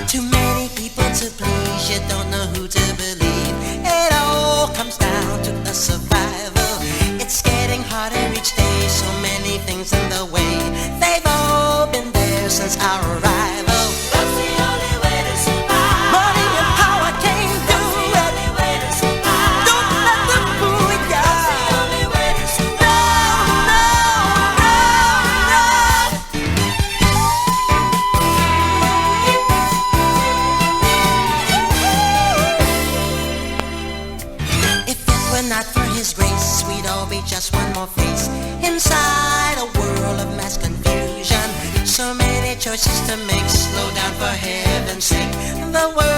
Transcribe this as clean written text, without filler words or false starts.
Too many people to please, you don't know who to believe. It all comes down to the survival. It's getting harder each day, so many things in the way. They've all been there since our arrival. That's the only way to survive. Money and power can't do That's the it. only way to survive. Don't let them fool you. That's the only way to survive. If it were not for His grace, we'd all be just one more face inside a world of mass confusion. So many choices to make. Slow down for heaven's sake. The world